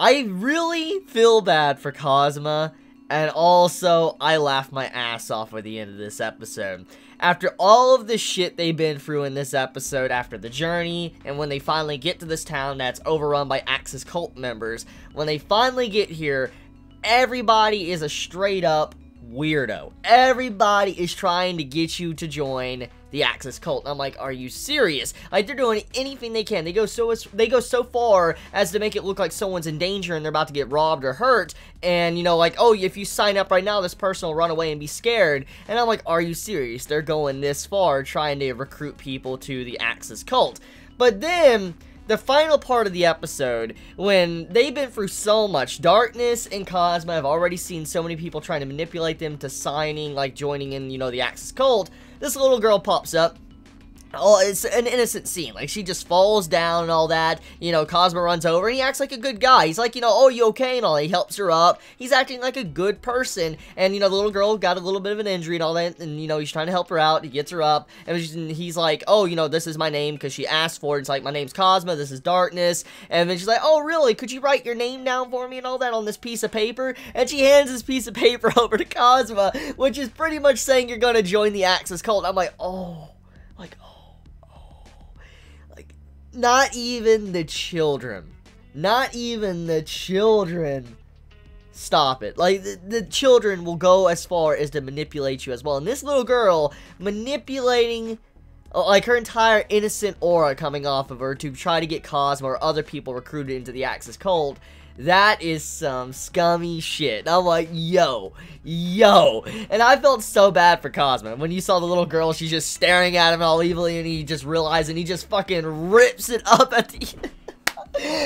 I really feel bad for Kazuma, and also, I laughed my ass off at the end of this episode. After all of the shit they've been through in this episode, after the journey, and when they finally get to this town that's overrun by Axis cult members, when they finally get here, everybody is a straight up weirdo. Everybody is trying to get you to join the Axis cult. And I'm like, are you serious? Like, they're doing anything they can. They go so far as to make it look like someone's in danger and they're about to get robbed or hurt. And, you know, like, oh, if you sign up right now, this person will run away and be scared. And I'm like, are you serious? They're going this far trying to recruit people to the Axis cult. But then the final part of the episode, when they've been through so much, Darkness and Kazuma have already seen so many people trying to manipulate them to signing, like, joining in, you know, the Axis cult. This little girl pops up. Oh, it's an innocent scene. Like, she just falls down and all that. You know, Kazuma runs over and he acts like a good guy. He's like, you know, oh, you okay? And all that. He helps her up. He's acting like a good person. And, you know, the little girl got a little bit of an injury and all that. And, you know, he's trying to help her out. He gets her up. And he's like, oh, you know, this is my name because she asked for it. It's like, my name's Kazuma. This is Darkness. And then she's like, oh, really? Could you write your name down for me and all that on this piece of paper? And she hands this piece of paper over to Kazuma, which is pretty much saying you're going to join the Axis cult. I'm like, oh. Not even the children. Not even the children. Stop it. Like, the children will go as far as to manipulate you as well. And this little girl manipulating, like, her entire innocent aura coming off of her to try to get Kazuma or other people recruited into the Axis cult. That is some scummy shit. I'm like, yo. And I felt so bad for Kazuma. When you saw the little girl, she's just staring at him all evilly, and he just realized, and he just fucking rips it up at the end.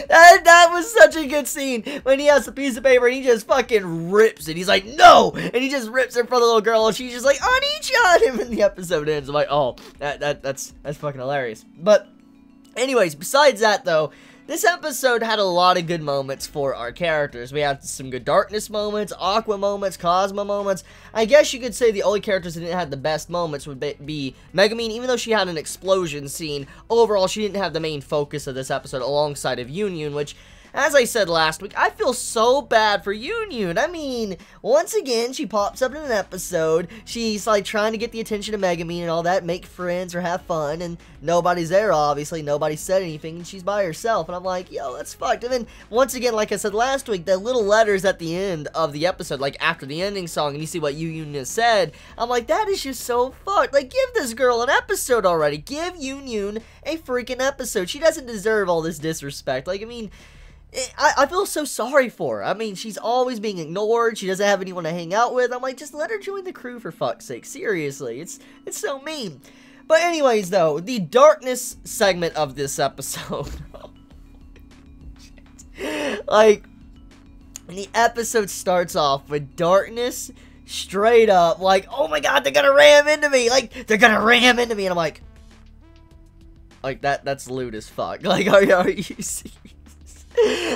That was such a good scene. When he has a piece of paper, and he just fucking rips it. He's like, no! And he just rips it for the little girl, and she's just like, on each on him, and the episode ends. I'm like, oh, that's fucking hilarious. But, anyways, besides that, though, this episode had a lot of good moments for our characters. We had some good Darkness moments, Aqua moments, Kazuma moments. I guess you could say the only characters that didn't have the best moments would be Megumin, even though she had an explosion scene. Overall, she didn't have the main focus of this episode alongside of Yunyun, which, as I said last week, I feel so bad for Yunyun. I mean, once again, she pops up in an episode. She's, like, trying to get the attention of Megumin and all that, make friends or have fun, and nobody's there, obviously. Nobody said anything, and she's by herself. And I'm like, yo, that's fucked. And then, once again, like I said last week, the little letters at the end of the episode, like, after the ending song, and you see what Yunyun has said, I'm like, that is just so fucked. Like, give this girl an episode already. Give Yunyun a freaking episode. She doesn't deserve all this disrespect. Like, I mean, I feel so sorry for her. I mean, she's always being ignored. She doesn't have anyone to hang out with. I'm like, just let her join the crew for fuck's sake. Seriously, it's so mean. But anyways, though, the Darkness segment of this episode. Like, the episode starts off with Darkness straight up like, oh my god, they're gonna ram into me. Like, they're gonna ram into me. And I'm like that's lewd as fuck. Like, are you serious?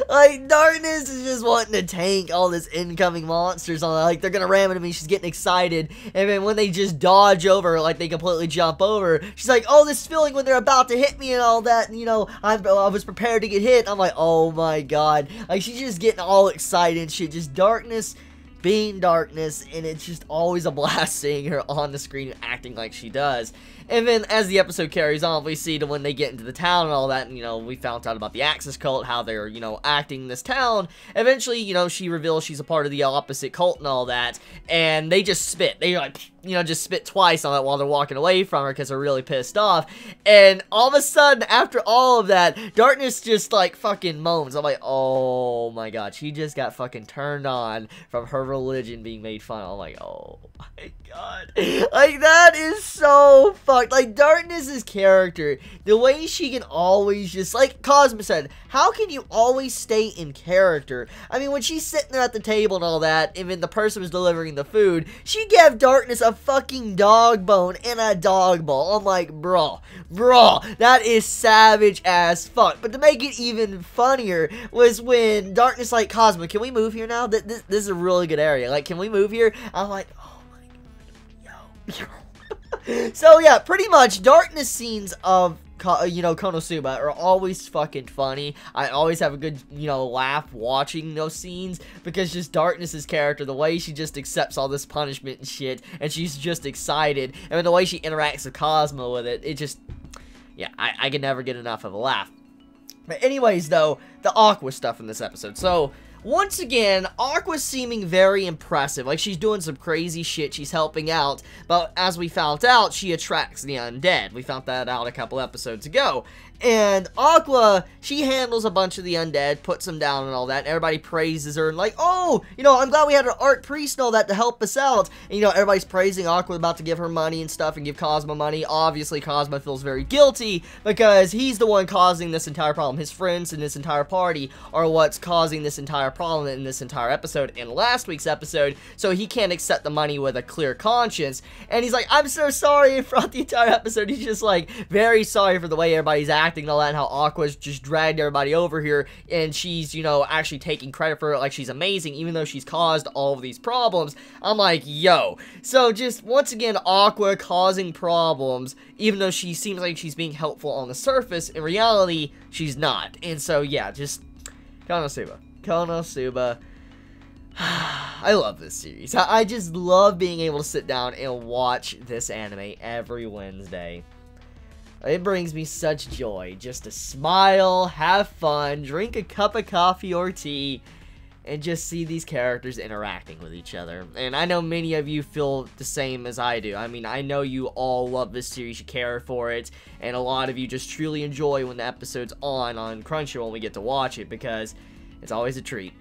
Like, Darkness is just wanting to tank all this incoming monsters on, like, they're gonna ram into me, she's getting excited, and then when they just dodge over, like, they completely jump over, she's like, oh, this feeling when they're about to hit me and all that, and, you know, I was prepared to get hit. I'm like, oh my god, like, she's just getting all excited and shit, just Darkness being Darkness, and it's just always a blast seeing her on the screen acting like she does. And then, as the episode carries on, we see to when they get into the town and all that, and, you know, we found out about the Axis cult, how they're, you know, acting in this town. Eventually, you know, she reveals she's a part of the opposite cult and all that, and they just spit. They, like, you know, just spit twice on it while they're walking away from her because they're really pissed off. And all of a sudden, after all of that, Darkness just, like, fucking moans. I'm like, oh my god, she just got fucking turned on from her religion being made fun of. I'm like, oh my god. Like, that is so fucked. Like, Darkness's character, the way she can always just, like Kazuma said, how can you always stay in character? I mean, when she's sitting there at the table and all that, and then the person was delivering the food, she gave Darkness a fucking dog bone and a dog bowl. I'm like, bro, that is savage as fuck. But to make it even funnier was when Darkness, like, Kazuma, can we move here now? This is a really good area. Like, can we move here? I'm like, oh my god, yo. So yeah, pretty much Darkness scenes of Konosuba are always fucking funny. I always have a good, laugh watching those scenes, because just Darkness's character, the way she just accepts all this punishment and shit, and she's just excited, and the way she interacts with Kazuma with it, yeah, I can never get enough of a laugh. But anyways, though, the Aqua stuff in this episode. So, once again, Aqua's seeming very impressive. Like, she's doing some crazy shit. She's helping out. But as we found out, she attracts the undead. We found that out a couple episodes ago. And Aqua, she handles a bunch of the undead, puts them down and all that. Everybody praises her and like, oh, I'm glad we had an art priest and all that to help us out. And, everybody's praising Aqua, about to give her money and stuff and give Kazuma money. Obviously, Kazuma feels very guilty because he's the one causing this entire problem. His friends and this entire party are what's causing this entire problem in this entire episode and last week's episode. So he can't accept the money with a clear conscience. And he's like, I'm so sorry. Throughout the entire episode, he's just like, very sorry for the way everybody's acting and all that, and how Aqua's just dragged everybody over here, and she's, actually taking credit for it like she's amazing, even though she's caused all of these problems. I'm like, yo. So just, once again, Aqua causing problems, even though she seems like she's being helpful on the surface, in reality, she's not. And so, yeah, just, Konosuba. I love this series. I just love being able to sit down and watch this anime every Wednesday. It brings me such joy just to smile, have fun, drink a cup of coffee or tea, and just see these characters interacting with each other. And I know many of you feel the same as I do. I mean, I know you all love this series, you care for it, and a lot of you just truly enjoy when the episode's on Crunchyroll when we get to watch it, because it's always a treat.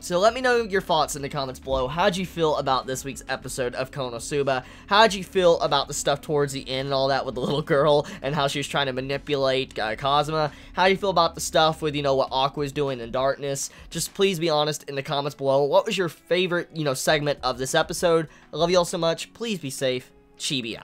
So let me know your thoughts in the comments below. How'd you feel about this week's episode of Konosuba? How'd you feel about the stuff towards the end and all that with the little girl and how she was trying to manipulate Kazuma? How do you feel about the stuff with, what Aqua's doing in Darkness? Just please be honest in the comments below. What was your favorite, segment of this episode? I love you all so much. Please be safe. Chibi out.